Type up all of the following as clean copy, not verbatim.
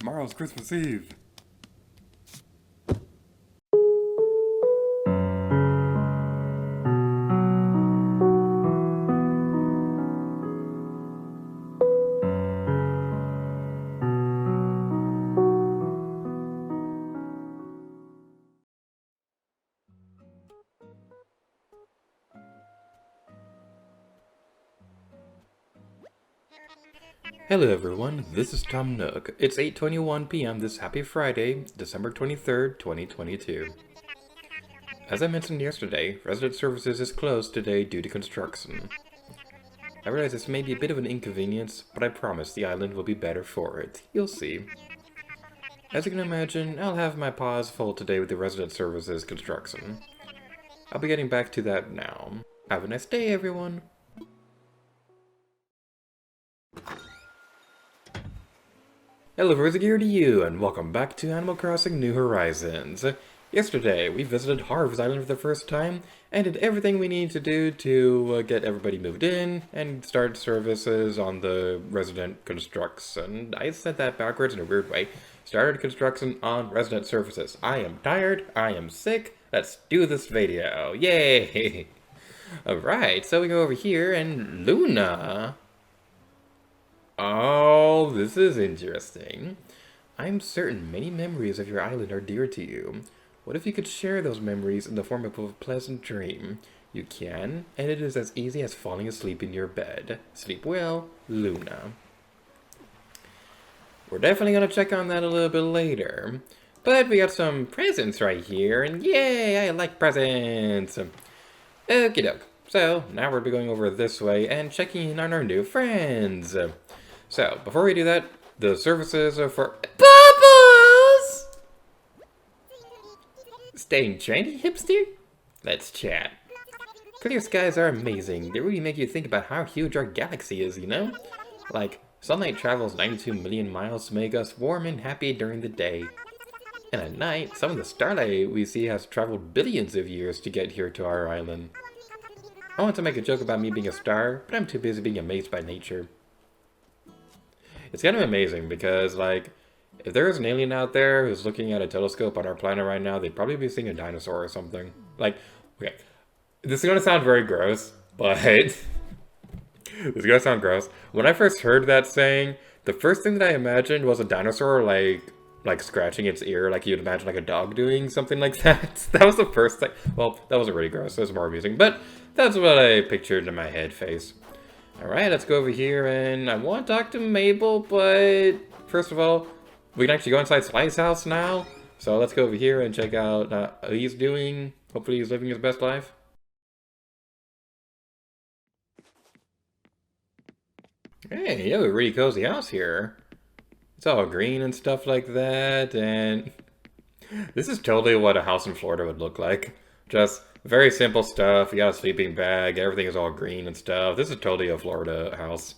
Tomorrow's Christmas Eve. Hello everyone, this is Tom Nook. It's 8:21 p.m. this happy Friday, December 23rd, 2022. As I mentioned yesterday, Resident Services is closed today due to construction. I realize this may be a bit of an inconvenience, but I promise the island will be better for it. You'll see. As you can imagine, I'll have my paws full today with the Resident Services construction. I'll be getting back to that now. Have a nice day, everyone! Hello, Verzigear to you, and welcome back to Animal Crossing New Horizons. Yesterday, we visited Harv's Island for the first time, and did everything we needed to do to get everybody moved in, and start services on the resident construction. I said that backwards in a weird way. Started construction on resident services. I am tired, I am sick, let's do this video. Yay! Alright, so we go over here, and Luna... Oh, this is interesting. I'm certain many memories of your island are dear to you. What if you could share those memories in the form of a pleasant dream? You can, and it is as easy as falling asleep in your bed. Sleep well, Luna. We're definitely going to check on that a little bit later. But we got some presents right here, and yay, I like presents! Okie doke. So, now we'll be going over this way and checking in on our new friends. So, before we do that, the services are for Bubbles! Staying trendy, hipster? Let's chat. Clear skies are amazing. They really make you think about how huge our galaxy is, you know? Like, sunlight travels 92 million miles to make us warm and happy during the day. And at night, some of the starlight we see has traveled billions of years to get here to our island. I want to make a joke about me being a star, but I'm too busy being amazed by nature. It's kind of amazing because, like, if there was an alien out there who's looking at a telescope on our planet right now, they'd probably be seeing a dinosaur or something. Like, okay, this is going to sound very gross, but this is going to sound gross. When I first heard that saying, the first thing that I imagined was a dinosaur, like scratching its ear, like you'd imagine like a dog doing something like that. That was the first thing. Well, that wasn't really gross. It was more amusing, but that's what I pictured in my head face. Alright, let's go over here, and I want to talk to Mabel, but first of all, we can actually go inside Sly's house now. So let's go over here and check out how he's doing. Hopefully he's living his best life. Hey, you have a really cozy house here. It's all green and stuff like that, and this is totally what a house in Florida would look like. Just very simple stuff. You got a sleeping bag, everything is all green and stuff. This is totally a Florida house.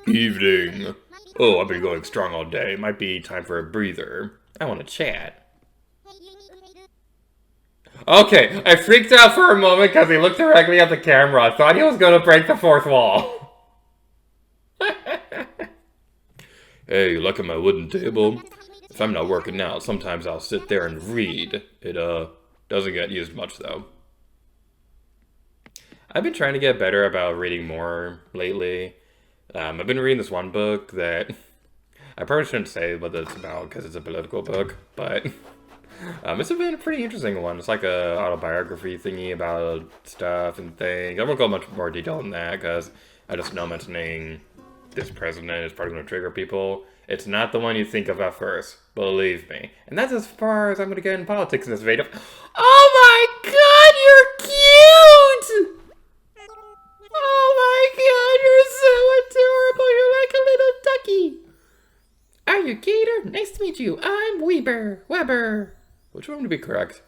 Evening. Oh, I've been going strong all day. Might be time for a breather. I want to chat. Okay, I freaked out for a moment because he looked directly at the camera. I thought he was going to break the fourth wall. Hey, you look at my wooden table? If I'm not working out, sometimes I'll sit there and read. It, doesn't get used much, though. I've been trying to get better about reading more lately. I've been reading this one book that... I probably shouldn't say what it's about because it's a political book, but... it's been a pretty interesting one. It's like a autobiography thingy about stuff and things. I won't go much more detail than that because I just know mentioning this president is probably going to trigger people. It's not the one you think of at first, believe me. And that's as far as I'm going to get in politics in this video. Oh my god, you're cute! Oh my god, you're so adorable. You're like a little ducky. Are you Gator? Nice to meet you. I'm Weber. Which one would be correct?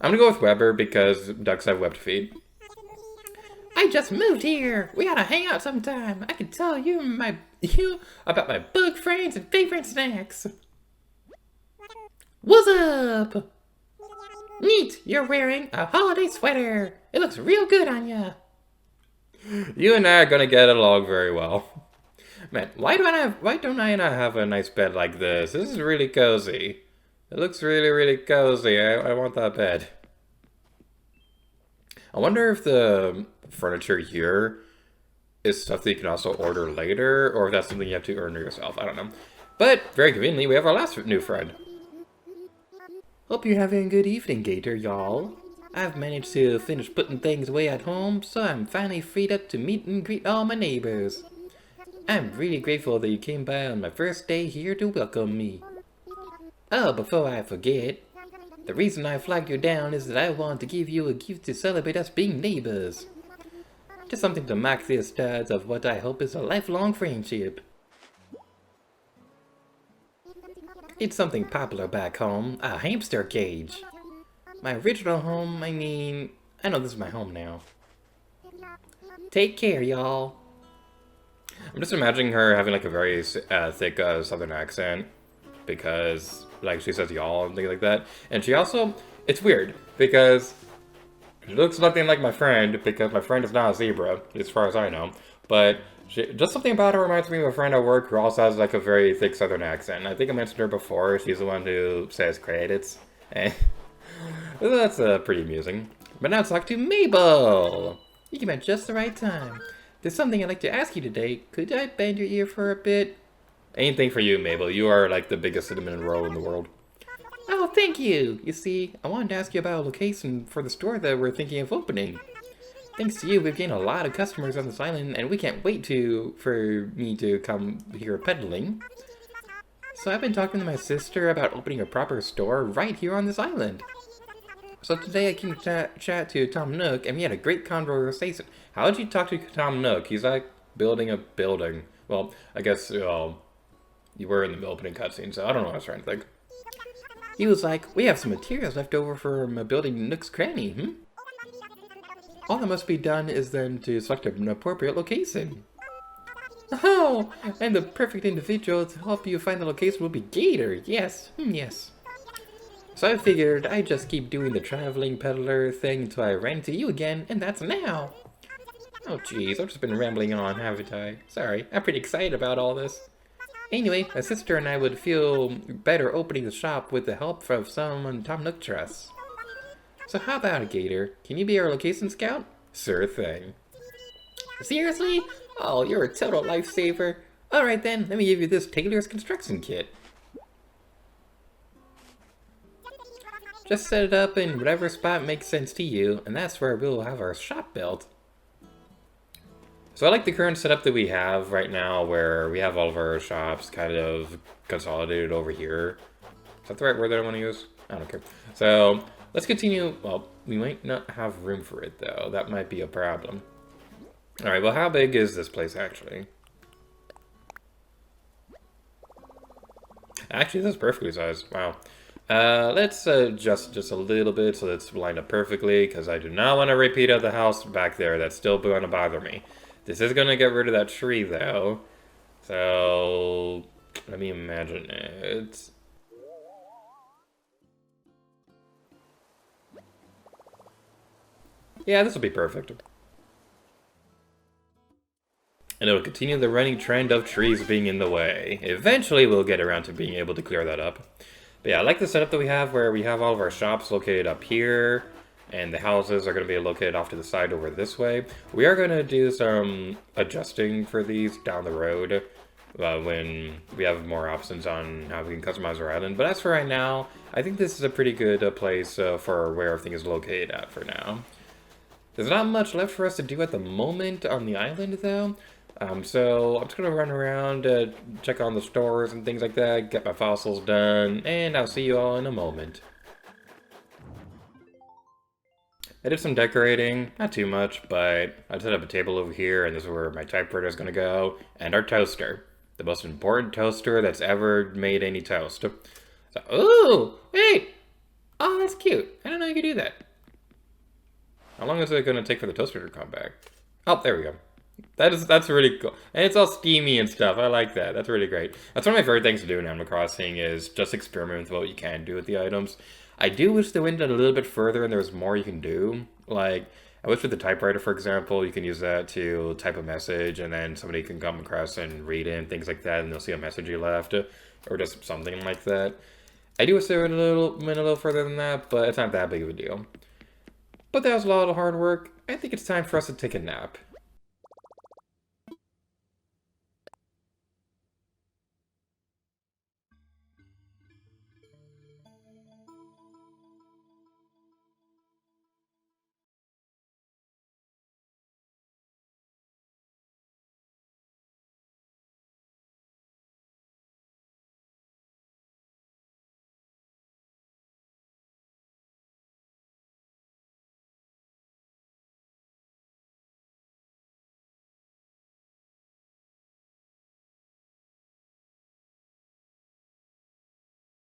I'm going to go with Weber because ducks have webbed feet. I just moved here. We gotta hang out sometime. I can tell you about my bug friends and favorite snacks. What's up? Neat, you're wearing a holiday sweater. It looks real good on ya. You and I are gonna get along very well. Man, why don't I not have a nice bed like this? This is really cozy. It looks really, really cozy. I want that bed. I wonder if the furniture here is stuff that you can also order later, or if that's something you have to earn yourself. I don't know. But, very conveniently, we have our last new friend. Hope you're having a good evening, Gator, y'all. I've managed to finish putting things away at home, so I'm finally freed up to meet and greet all my neighbors. I'm really grateful that you came by on my first day here to welcome me. Oh, before I forget, the reason I flagged you down is that I want to give you a gift to celebrate us being neighbors. Just something to mark the start of what I hope is a lifelong friendship. It's something popular back home, a hamster cage. My original home, I know this is my home now. Take care, y'all. I'm just imagining her having like a very thick southern accent because like she says y'all and things like that. And she also, it's weird because she looks nothing like my friend because my friend is not a zebra as far as I know. But just something about her reminds me of a friend at work who also has like a very thick southern accent. I think I mentioned her before. She's the one who says credits. And that's pretty amusing. But now let's talk to Mabel. You came at just the right time. There's something I'd like to ask you today. Could I bend your ear for a bit? Anything for you, Mabel. You are like the biggest cinnamon roll in the world. Oh, thank you. You see, I wanted to ask you about a location for the store that we're thinking of opening. Thanks to you, we've gained a lot of customers on this island, and we can't wait for me to come here peddling. So I've been talking to my sister about opening a proper store right here on this island. So today I came to chat to Tom Nook, and we had a great conversation. How did you talk to Tom Nook? He's like building a building. Well, I guess you were in the opening cutscene, so I don't know what I was trying to think. He was like, we have some materials left over from building Nook's Cranny, All that must be done is then to select an appropriate location. Oh, and the perfect individual to help you find the location will be Gator. Yes, yes. So I figured I'd just keep doing the traveling peddler thing until I ran into you again, and that's now. Oh jeez, I've just been rambling on, haven't I? Sorry, I'm pretty excited about all this. Anyway, my sister and I would feel better opening the shop with the help of someone Tom Nook trusts. So how about it, Gator? Can you be our location scout? Sure thing. Seriously? Oh, you're a total lifesaver. Alright then, let me give you this Taylor's construction kit. Just set it up in whatever spot makes sense to you, and that's where we'll have our shop built. So I like the current setup that we have right now, where we have all of our shops kind of consolidated over here. Is that the right word that I want to use? I don't care. So let's continue. Well, we might not have room for it, though. That might be a problem. Alright, well, how big is this place, actually? Actually, this is perfectly sized. Wow. Let's adjust just a little bit so it's lined up perfectly, because I do not want to repeat of the house back there. That's still going to bother me. This is going to get rid of that tree, though. So, let me imagine it. Yeah, this will be perfect. And it'll continue the running trend of trees being in the way. Eventually, we'll get around to being able to clear that up. But yeah, I like the setup that we have where we have all of our shops located up here, and the houses are going to be located off to the side over this way. We are going to do some adjusting for these down the road when we have more options on how we can customize our island. But as for right now, I think this is a pretty good place for where everything is located at for now. There's not much left for us to do at the moment on the island, though. So I'm just going to run around, check on the stores and things like that, get my fossils done, and I'll see you all in a moment. I did some decorating, not too much, but I set up a table over here, and this is where my typewriter is going to go, and our toaster. The most important toaster that's ever made any toast. So, ooh, wait! Oh, that's cute. I didn't know you could do that. How long is it going to take for the toaster to come back? Oh, there we go. That's really cool. And it's all steamy and stuff. I like that. That's really great. That's one of my favorite things to do in Animal Crossing is just experiment with what you can do with the items. I do wish they went a little bit further and there was more you can do. Like, I wish with the typewriter, for example, you can use that to type a message and then somebody can come across and read it and things like that, and they'll see a message you left, or just something like that. I do wish they went a little further than that, but it's not that big of a deal. But that was a lot of hard work. I think it's time for us to take a nap.